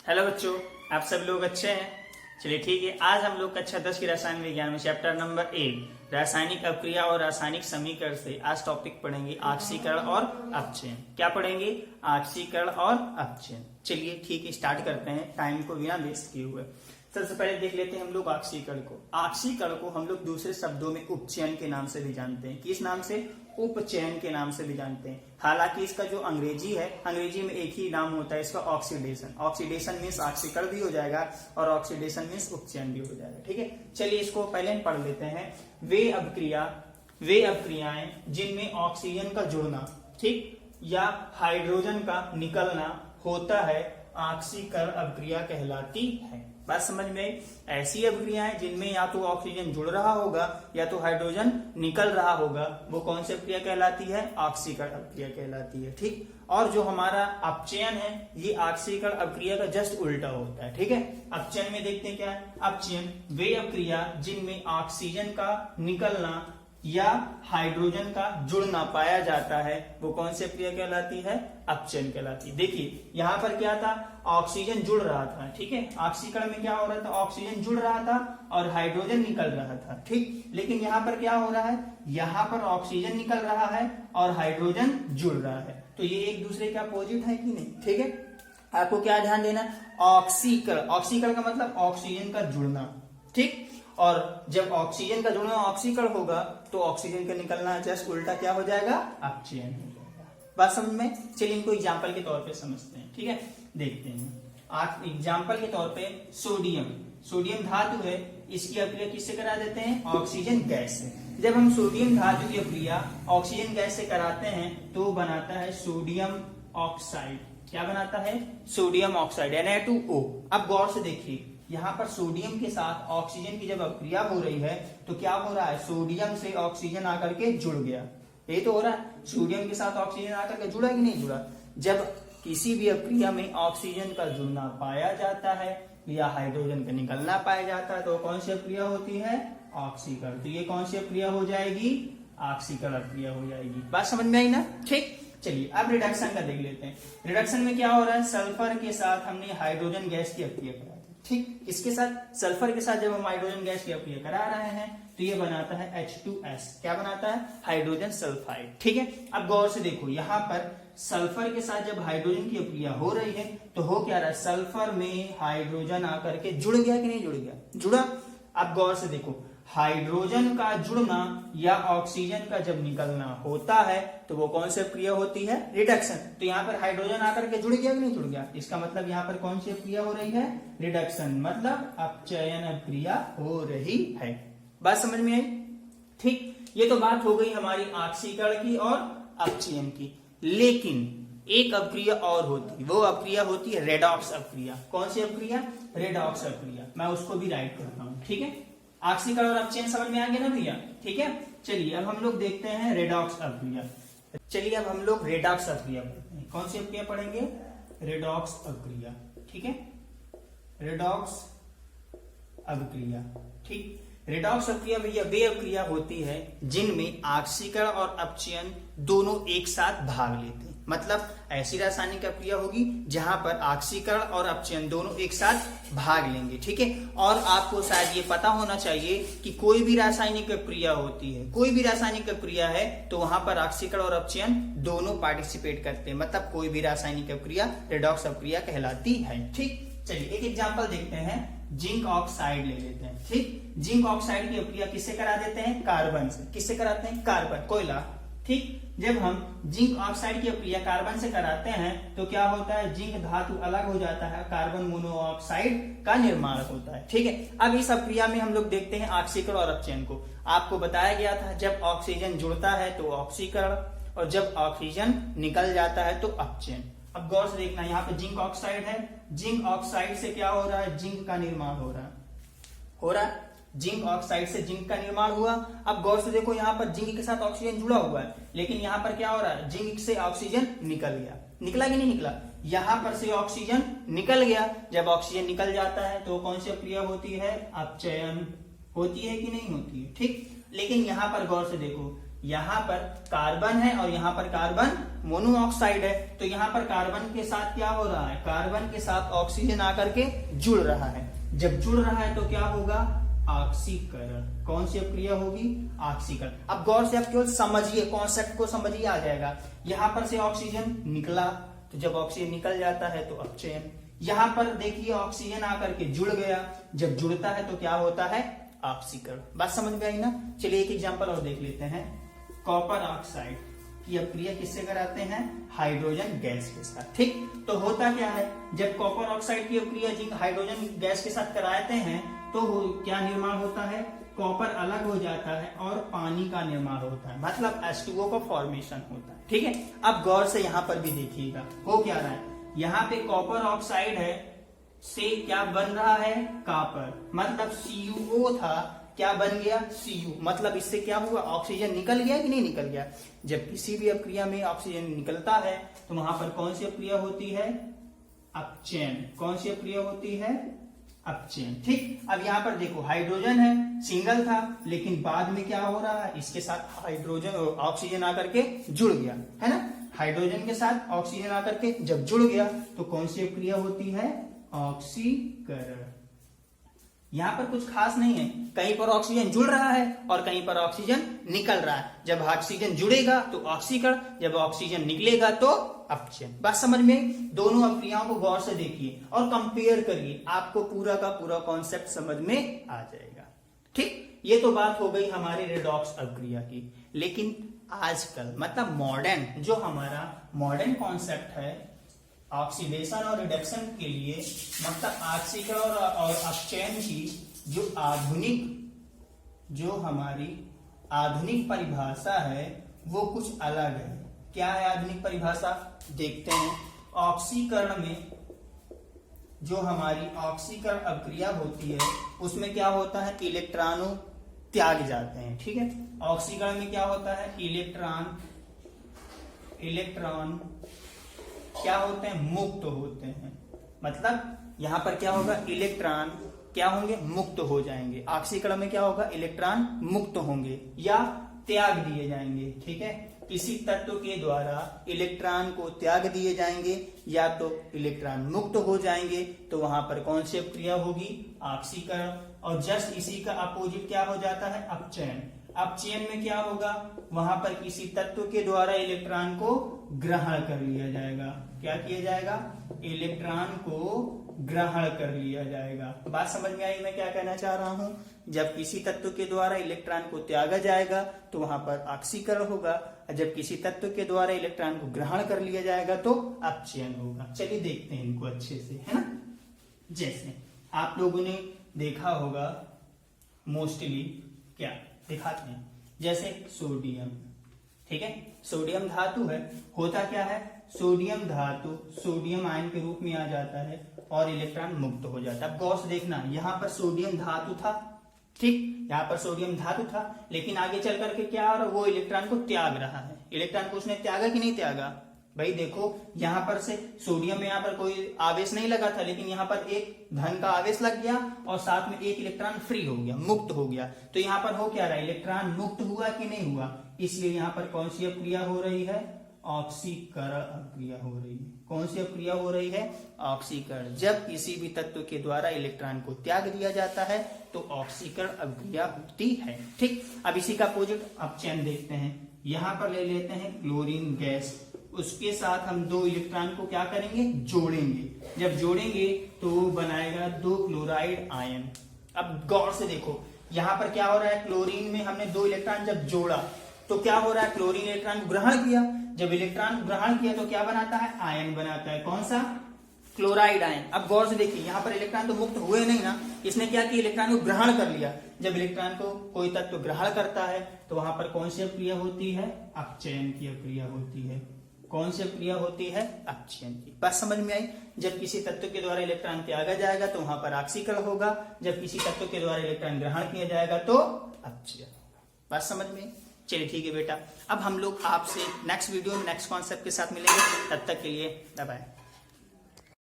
Hello बच्चों, आप सब लोग अच्छे हैं। चलिए ठीक है, आज हम लोग कक्षा 10 की रसायन विज्ञान में चैप्टर नंबर 1 रासायनिक अपक्रिया और रासायनिक समीकरण से आज टॉपिक पढ़ेंगे ऑक्सीकरण और अपचयन। क्या पढ़ेंगे? ऑक्सीकरण और अपचयन। चलिए ठीक है, स्टार्ट करते हैं टाइम को बिना वेस्ट किए हुए। सबसे पहले देख लेते हैं हम लोग ऑक्सीकरण को। ऑक्सीकरण को हम लोग दूसरे शब्दों में उपचयन के नाम से भी जानते हैं। किस नाम से? उपचयन के नाम से भी जानते हैं। हालांकि इसका जो अंग्रेजी है, अंग्रेजी में एक ही नाम होता है इसका, ऑक्सीडेशन। ऑक्सीडेशन मीन्स ऑक्सीकरण भी हो जाएगा और ऑक्सीडेशन मीन्स उपचयन भी हो जाएगा। ठीक है, चलिए इसको पहले हम पढ़ लेते हैं। वे अपक्रियाएं जिनमें ऑक्सीजन का जुड़ना, ठीक, या हाइड्रोजन का निकलना होता है, ऑक्सीकरण अपक्रिया कहलाती है। बात समझ में? ऐसी अपक्रियाएं जिनमें या तो ऑक्सीजन जुड़ रहा होगा या तो हाइड्रोजन निकल रहा होगा, वो कौन सी अपक्रिया कहलाती है? ऑक्सीकरण अपक्रिया कहलाती है। ठीक, और जो हमारा अपचयन है ये ऑक्सीकरण अपक्रिया का जस्ट उल्टा होता है। ठीक है, अपचयन में देखते हैं क्या है। अपचयन वे अपक्रिया जिनमें ऑक्सीजन का निकलना या हाइड्रोजन का जुड़ना पाया जाता है, वो कौन सी अपक्रिया कहलाती है? अपचयन कहलाती है। देखिए यहाँ पर क्या था, ऑक्सीजन जुड़ रहा था। ठीक है, ऑक्सीकरण में क्या हो रहा था, ऑक्सीजन जुड़ रहा था और हाइड्रोजन निकल रहा था। ठीक, लेकिन यहाँ पर क्या हो रहा है, यहाँ पर ऑक्सीजन निकल रहा है और हाइड्रोजन जुड़ रहा है, तो ये एक दूसरे के अपोजिट है कि नहीं? ठीक है, आपको क्या ध्यान देना, ऑक्सीकरण, ऑक्सीकरण का मतलब ऑक्सीजन का जुड़ना। ठीक, और जब ऑक्सीजन का जुड़ना ऑक्सीकरण होगा तो ऑक्सीजन का निकलना जस्ट उल्टा क्या हो जाएगा? अपचयन हो जाएगा। बात समझ में? चलिए इनको एग्जाम्पल के तौर पे समझते हैं। ठीक है, देखते हैं। एग्जाम्पल के तौर पे सोडियम धातु है, इसकी अपक्रिया किससे करा देते हैं? ऑक्सीजन गैस से। जब हम सोडियम धातु की अपक्रिया ऑक्सीजन गैस से कराते हैं तो बनाता है सोडियम ऑक्साइड। क्या बनाता है? Sodium oxide, Na2O। अब गौर से देखिए, यहाँ पर सोडियम के साथ ऑक्सीजन की जब अपक्रिया हो रही है तो क्या हो रहा है, सोडियम से ऑक्सीजन आकर के जुड़ गया। ये तो हो रहा है, सोडियम के साथ ऑक्सीजन आकर के जुड़ा कि नहीं जुड़ा? जब किसी भी अपक्रिया में ऑक्सीजन का जुड़ना पाया जाता है या हाइड्रोजन का निकलना पाया जाता है तो कौन सी अपक्रिया होती है? ऑक्सीकरण। तो ये कौन सी अपक्रिया हो जाएगी? ऑक्सीकरण अपक्रिया हो जाएगी। बात समझ में आई ना? ठीक, चलिए अब रिडक्शन का देख लेते हैं। रिडक्शन में क्या हो रहा है, सल्फर के साथ हमने हाइड्रोजन गैस की अपक्रिया करा दी। ठीक, इसके साथ सल्फर के साथ जब हम हाइड्रोजन गैस की अपक्रिया करा रहे हैं तो ये बनाता है H2S। क्या बनाता है? Hydrogen sulphide. ठीक है, अब गौर से देखो, यहाँ पर सल्फर के साथ जब हाइड्रोजन की अपक्रिया हो रही है तो हो क्या रहा है, सल्फर में हाइड्रोजन आकर के जुड़ गया कि नहीं जुड़ गया? जुड़ा। अब गौर से देखो, हाइड्रोजन का जुड़ना या ऑक्सीजन का जब निकलना होता है तो वो कौन सी अपक्रिया होती है? रिडक्शन। तो यहाँ पर हाइड्रोजन आकर के जुड़ गया कि नहीं जुड़ गया? इसका मतलब यहाँ पर कौन सी अपक्रिया हो रही है? रिडक्शन, मतलब अपचयन अपक्रिया हो रही है। बात समझ में आई? ठीक, ये तो बात हो गई हमारी ऑक्सीकरण की और अपचयन की। लेकिन एक अपक्रिया और होती, वो अपक्रिया होती है रेडॉक्स अपक्रिया। कौन सी अपक्रिया? रेडॉक्स अपक्रिया। मैं उसको भी राइट करता हूँ। ठीक है, ऑक्सीकरण और अपचयन समझ में आ गया ना भैया? ठीक है, चलिए अब हम लोग देखते हैं रेडॉक्स अपक्रिया। चलिए अब हम लोग रेडॉक्स अपक्रिया पढ़ते हैं। कौन सी अपक्रिया पढ़ेंगे? रेडॉक्स अपक्रिया। ठीक है, रेडॉक्स अपक्रिया। ठीक, रेडॉक्स अपक्रिया भैया वे अपक्रिया होती है जिनमें ऑक्सीकरण और अपचयन दोनों एक साथ भाग लेते हैं। मतलब ऐसी रासायनिक अपक्रिया होगी जहां पर ऑक्सीकरण और अपचयन दोनों एक साथ भाग लेंगे। ठीक है, और आपको शायद ये पता होना चाहिए कि कोई भी रासायनिक अपक्रिया होती है, कोई भी रासायनिक अपक्रिया है तो वहां पर ऑक्सीकरण और अपचयन दोनों पार्टिसिपेट करते हैं। मतलब कोई भी रासायनिक अपक्रिया रेडॉक्स अपक्रिया कहलाती है। ठीक, चलिए एक एग्जाम्पल देखते हैं। जिंक ऑक्साइड ले लेते हैं। ठीक, जिंक ऑक्साइड की अपक्रिया किससे करा देते हैं? कार्बन से। किससे कराते हैं? कार्बन, कोयला। ठीक, जब हम जिंक ऑक्साइड की अपक्रिया कार्बन से कराते हैं तो क्या होता है, जिंक धातु अलग हो जाता है, कार्बन मोनोऑक्साइड का निर्माण होता है। ठीक है, अब इस अपक्रिया में हम लोग देखते हैं ऑक्सीकरण और अपचयन को। आपको बताया गया था जब ऑक्सीजन जुड़ता है तो ऑक्सीकरण और जब ऑक्सीजन निकल जाता है तो अपचयन। अब गौर से देखना, यहाँ पे जिंक ऑक्साइड है, जिंक ऑक्साइड से क्या हो रहा है? जिंक का निर्माण हो रहा है। जिंक ऑक्साइड से जिंक का निर्माण हुआ। अब गौर से देखो, यहाँ पर जिंक के साथ ऑक्सीजन जुड़ा हुआ है, लेकिन यहाँ पर क्या हो रहा है, जिंक से ऑक्सीजन निकल गया। निकला कि नहीं निकला? यहाँ पर से ऑक्सीजन निकल गया। जब ऑक्सीजन निकल जाता है तो कौन सी अपक्रिया होती है? अपचयन होती है कि नहीं होती है? ठीक, लेकिन यहाँ पर गौर से देखो, यहाँ पर कार्बन है और यहाँ पर कार्बन मोनोऑक्साइड है, तो यहाँ पर कार्बन के साथ क्या हो रहा है, कार्बन के साथ ऑक्सीजन आकर के जुड़ रहा है। जब जुड़ रहा है तो क्या होगा, ऑक्सीकरण। कौन सी क्रिया होगी, ऑक्सीकरण। अब गौर से आप केवल समझिए, कॉन्सेप्ट को समझिए, आ जाएगा। यहाँ पर से ऑक्सीजन निकला, तो जब ऑक्सीजन निकल जाता है तो अपचयन। यहाँ पर देखिए ऑक्सीजन आकर के जुड़ गया, जब जुड़ता है तो क्या होता है, ऑक्सीकरण। बात समझ में आई ना। चलिए एक एग्जांपल और देख लेते हैं। कॉपर ऑक्साइड की अपक्रिया किससे कराते हैं, हाइड्रोजन गैस के साथ। ठीक, तो होता क्या है, जब कॉपर ऑक्साइड की अपक्रिया जिंक हाइड्रोजन गैस के साथ कराते हैं तो क्या निर्माण होता है, कॉपर अलग हो जाता है और पानी का निर्माण होता है, मतलब H2O का फॉर्मेशन होता है। ठीक है, अब गौर से यहाँ पर भी देखिएगा हो क्या रहा है। यहाँ पे कॉपर ऑक्साइड है से क्या बन रहा है, कॉपर, मतलब CuO था, क्या बन गया, Cu, मतलब इससे क्या हुआ, ऑक्सीजन निकल गया कि नहीं निकल गया। जब किसी भी अपक्रिया में ऑक्सीजन निकलता है तो वहां पर कौन सी अपक्रिया होती है, अपचयन। कौन सी अपक्रिया होती है, अपचयन। ठीक, अब यहाँ पर देखो हाइड्रोजन है, सिंगल था, लेकिन बाद में क्या हो रहा है, इसके साथ हाइड्रोजन ऑक्सीजन आकर के जुड़ गया, है ना। हाइड्रोजन के साथ ऑक्सीजन आकर के जब जुड़ गया तो कौन सी अपक्रिया होती है, ऑक्सीकरण। यहाँ पर कुछ खास नहीं है, कहीं पर ऑक्सीजन जुड़ रहा है और कहीं पर ऑक्सीजन निकल रहा है। जब ऑक्सीजन जुड़ेगा तो ऑक्सीकरण, जब ऑक्सीजन निकलेगा तो अपचयन। बात समझ में, दोनों अपक्रियाओं को गौर से देखिए और कंपेयर करिए, आपको पूरा का पूरा कॉन्सेप्ट समझ में आ जाएगा। ठीक, ये तो बात हो गई हमारी रेडॉक्स अपक्रिया की। लेकिन आजकल मतलब मॉडर्न, जो हमारा मॉडर्न कॉन्सेप्ट है ऑक्सीडेशन और रिडक्शन के लिए, मतलब ऑक्सीकरण और अपचयन की जो हमारी आधुनिक परिभाषा है वो कुछ अलग है। क्या है आधुनिक परिभाषा, देखते हैं। ऑक्सीकरण में जो हमारी ऑक्सीकरण अपक्रिया होती है उसमें क्या होता है, इलेक्ट्रॉनों त्याग जाते हैं। ठीक है, ऑक्सीकरण में क्या होता है, इलेक्ट्रॉन क्या होते हैं, मुक्त होते हैं। मतलब यहां पर क्या होगा, इलेक्ट्रॉन क्या होंगे, मुक्त हो जाएंगे। ऑक्सीकरण में क्या होगा, इलेक्ट्रॉन मुक्त होंगे या त्याग दिए जाएंगे। ठीक है, किसी तत्व के द्वारा इलेक्ट्रॉन को त्याग दिए जाएंगे या तो इलेक्ट्रॉन मुक्त हो जाएंगे, तो वहां पर कौन सी अपक्रिया होगी, ऑक्सीकरण। और जस्ट इसी का अपोजिट क्या हो जाता है, अपचयन। अपचयन में क्या होगा, वहां पर किसी तत्व के द्वारा इलेक्ट्रॉन को ग्रहण कर लिया जाएगा। क्या किया जाएगा, इलेक्ट्रॉन को ग्रहण कर लिया जाएगा। बात समझ में आई मैं क्या कहना चाह रहा हूं। जब किसी तत्व के द्वारा इलेक्ट्रॉन को त्यागा जाएगा तो वहां पर ऑक्सीकरण होगा, और जब किसी तत्व के द्वारा इलेक्ट्रॉन को ग्रहण कर लिया जाएगा तो अपचयन होगा। चलिए देखते हैं इनको अच्छे से, है ना। जैसे आप लोगों ने देखा होगा मोस्टली, क्या दिखाते हैं, जैसे सोडियम। ठीक है, सोडियम धातु है, होता क्या है, सोडियम धातु सोडियम आयन के रूप में आ जाता है और इलेक्ट्रॉन मुक्त हो जाता है। अब गौर से देखना, यहाँ पर सोडियम धातु था, ठीक, यहाँ पर सोडियम धातु था, लेकिन आगे चल करके क्या हो रहा है, वो इलेक्ट्रॉन को त्याग रहा है। इलेक्ट्रॉन को उसने त्यागा कि नहीं त्यागा, भाई देखो यहाँ पर से सोडियम में यहाँ पर कोई आवेश नहीं लगा था, लेकिन यहाँ पर एक धन का आवेश लग गया और साथ में एक इलेक्ट्रॉन फ्री हो गया, मुक्त हो गया। तो यहाँ पर हो क्या रहा है, इलेक्ट्रॉन मुक्त हुआ कि नहीं हुआ, इसलिए यहाँ पर कौन सी अपक्रिया हो रही है, ऑक्सीकरण अपक्रिया हो रही है। कौन सी अपक्रिया हो रही है, ऑक्सीकरण। जब किसी भी तत्व के द्वारा इलेक्ट्रॉन को त्याग दिया जाता है तो ऑक्सीकरण अपक्रिया होती है। ठीक, अब इसी का अपोजिट अपचयन देखते हैं। यहाँ पर ले लेते हैं क्लोरीन गैस, उसके साथ हम दो इलेक्ट्रॉन को क्या करेंगे, जोड़ेंगे। जब जोड़ेंगे तो वो बनाएगा 2 क्लोराइड आयन। अब गौर से देखो, यहाँ पर क्या हो रहा है, क्लोरीन में हमने 2 इलेक्ट्रॉन जब जोड़ा तो क्या हो रहा है, क्लोरीन इलेक्ट्रॉन को ग्रहण किया। जब इलेक्ट्रॉन ग्रहण किया तो क्या बनाता है, आयन बनाता है। कौन सा, क्लोराइड आयन। अब गौर से देखिए, यहाँ पर इलेक्ट्रॉन तो मुक्त हुए नहीं ना, इसने क्या किया, इलेक्ट्रॉन को ग्रहण कर लिया। जब इलेक्ट्रॉन को कोई तत्व ग्रहण करता है तो वहां पर कौन सी अपक्रिया होती है, अपचयन की अपक्रिया होती है। कौन सी अपक्रिया होती है, अपचयन की। बात समझ में आई। जब किसी तत्व के द्वारा इलेक्ट्रॉन त्यागा जाएगा तो वहां पर ऑक्सीकरण होगा, जब किसी तत्व के द्वारा इलेक्ट्रॉन ग्रहण किया जाएगा तो अपचयन होगा। बात समझ में। चलिए ठीक है बेटा, अब हम लोग आपसे नेक्स्ट वीडियो में नेक्स्ट कॉन्सेप्ट के साथ मिलेंगे। तब तक के लिए बाय बाय।